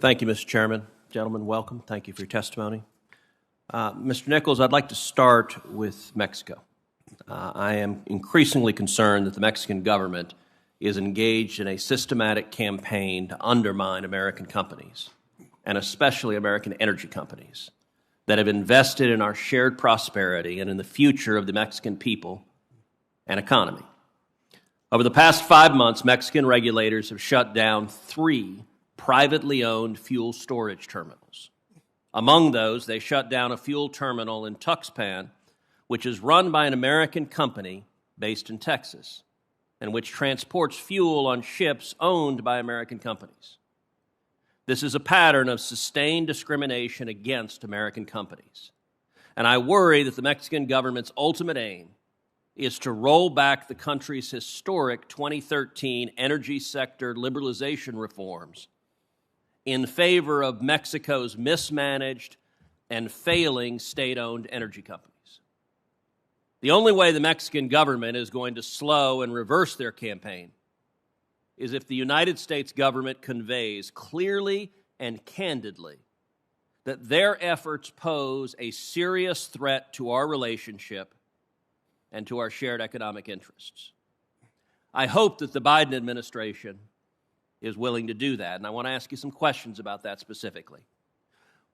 Thank you, Mr. Chairman. Gentlemen, welcome. Thank you for your testimony. Mr. Nichols, I'd like to start with Mexico. I am increasingly concerned that the Mexican government is engaged in a systematic campaign to undermine American companies, and especially American energy companies, that have invested in our shared prosperity and in the future of the Mexican people and economy. Over the past 5 months, Mexican regulators have shut down 3 privately owned fuel storage terminals. Among those, they shut down a fuel terminal in Tuxpan, which is run by an American company based in Texas, and which transports fuel on ships owned by American companies. This is a pattern of sustained discrimination against American companies. And I worry that the Mexican government's ultimate aim is to roll back the country's historic 2013 energy sector liberalization reforms in favor of Mexico's mismanaged and failing state-owned energy companies. The only way the Mexican government is going to slow and reverse their campaign is if the United States government conveys clearly and candidly that their efforts pose a serious threat to our relationship and to our shared economic interests. I hope that the Biden administration is willing to do that, and I want to ask you some questions about that specifically.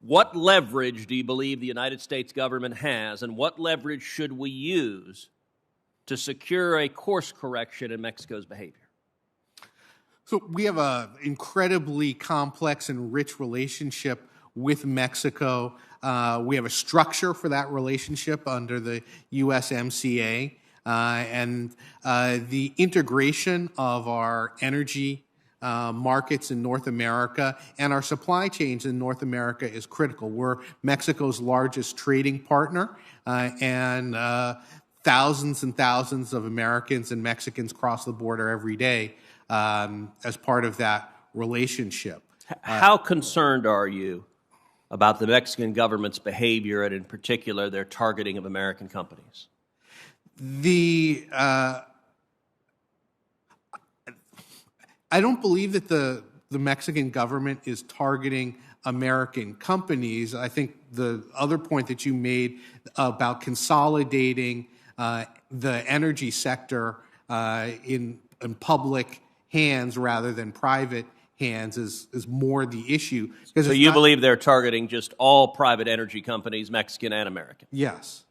What leverage do you believe the United States government has, and what leverage should we use to secure a course correction in Mexico's behavior? So we have an incredibly complex and rich relationship with Mexico. We have a structure for that relationship under the USMCA, and the integration of our energy markets in North America and our supply chains in North America is critical. We're Mexico's largest trading partner, and thousands and thousands of Americans and Mexicans cross the border every day as part of that relationship. How concerned are you about the Mexican government's behavior, and in particular their targeting of American companies? I don't believe that the Mexican government is targeting American companies. I think the other point that you made about consolidating the energy sector in public hands rather than private hands is more the issue. So you believe they're targeting just all private energy companies, Mexican and American? Yes.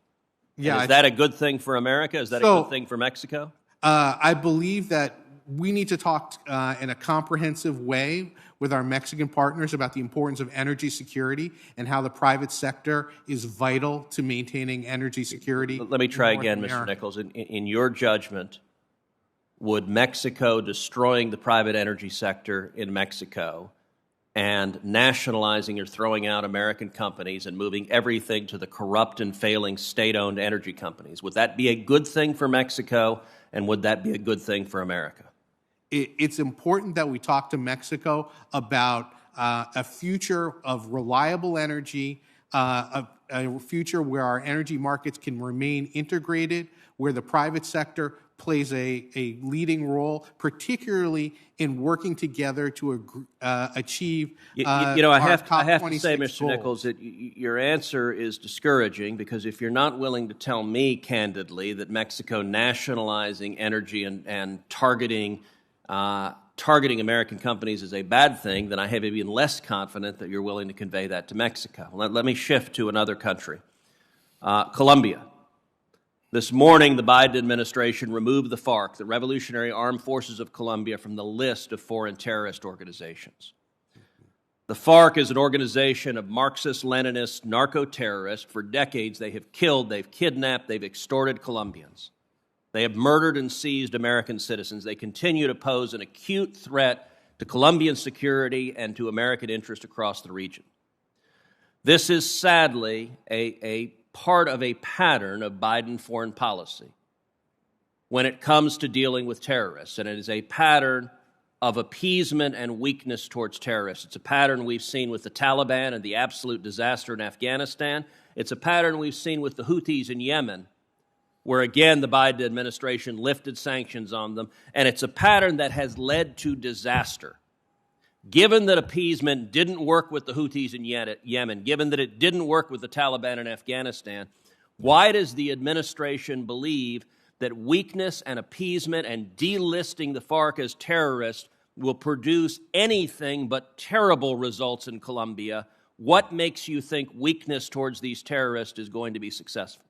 Yeah. And is that a good thing for America? Is that a good thing for Mexico? I believe that we need to talk in a comprehensive way with our Mexican partners about the importance of energy security and how the private sector is vital to maintaining energy security. Let me try again, Mr. Nichols. In your judgment, would Mexico destroying the private energy sector in Mexico and nationalizing or throwing out American companies and moving everything to the corrupt and failing state-owned energy companies, would that be a good thing for Mexico, and would that be a good thing for America? It's important that we talk to Mexico about a future of reliable energy, a future where our energy markets can remain integrated, where the private sector plays a leading role, particularly in working together to achieve I have to say, Mr. Nichols, that your answer is discouraging, because if you're not willing to tell me candidly that Mexico nationalizing energy and targeting American companies is a bad thing, then I have even less confident that you're willing to convey that to Mexico. Let me shift to another country, Colombia. This morning, the Biden administration removed the FARC, the Revolutionary Armed Forces of Colombia, from the list of foreign terrorist organizations. The FARC is an organization of Marxist-Leninist narco-terrorists. For decades, they have killed, they've kidnapped, they've extorted Colombians. They have murdered and seized American citizens. They continue to pose an acute threat to Colombian security and to American interest across the region. This is sadly a part of a pattern of Biden foreign policy when it comes to dealing with terrorists, and it is a pattern of appeasement and weakness towards terrorists. It's a pattern we've seen with the Taliban and the absolute disaster in Afghanistan. It's a pattern we've seen with the Houthis in Yemen, where again the Biden administration lifted sanctions on them, and it's a pattern that has led to disaster. given that appeasement didn't work with the Houthis in Yemen, given that it didn't work with the Taliban in Afghanistan, why does the administration believe that weakness and appeasement and delisting the FARC as terrorists will produce anything but terrible results in Colombia? What makes you think weakness towards these terrorists is going to be successful?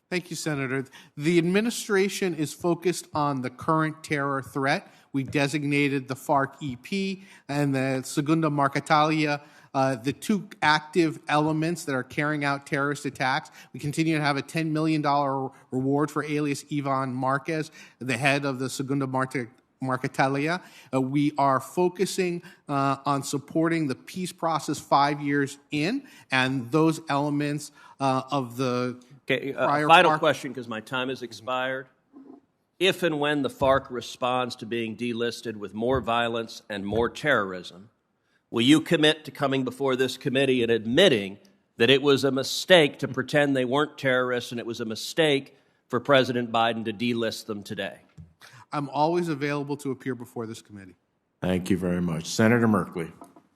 Thank you, Senator. The administration is focused on the current terror threat. We designated the FARC-EP and the Segunda Marquetalia, the two active elements that are carrying out terrorist attacks. We continue to have a $10 million reward for alias Ivan Marquez, the head of the Segunda Marquetalia. We are focusing on supporting the peace process 5 years in, and those elements of the final question, because my time has expired. If and when the FARC responds to being delisted with more violence and more terrorism, will you commit to coming before this committee and admitting that it was a mistake to pretend they weren't terrorists and it was a mistake for President Biden to delist them today? I'm always available to appear before this committee. Thank you very much. Senator Merkley.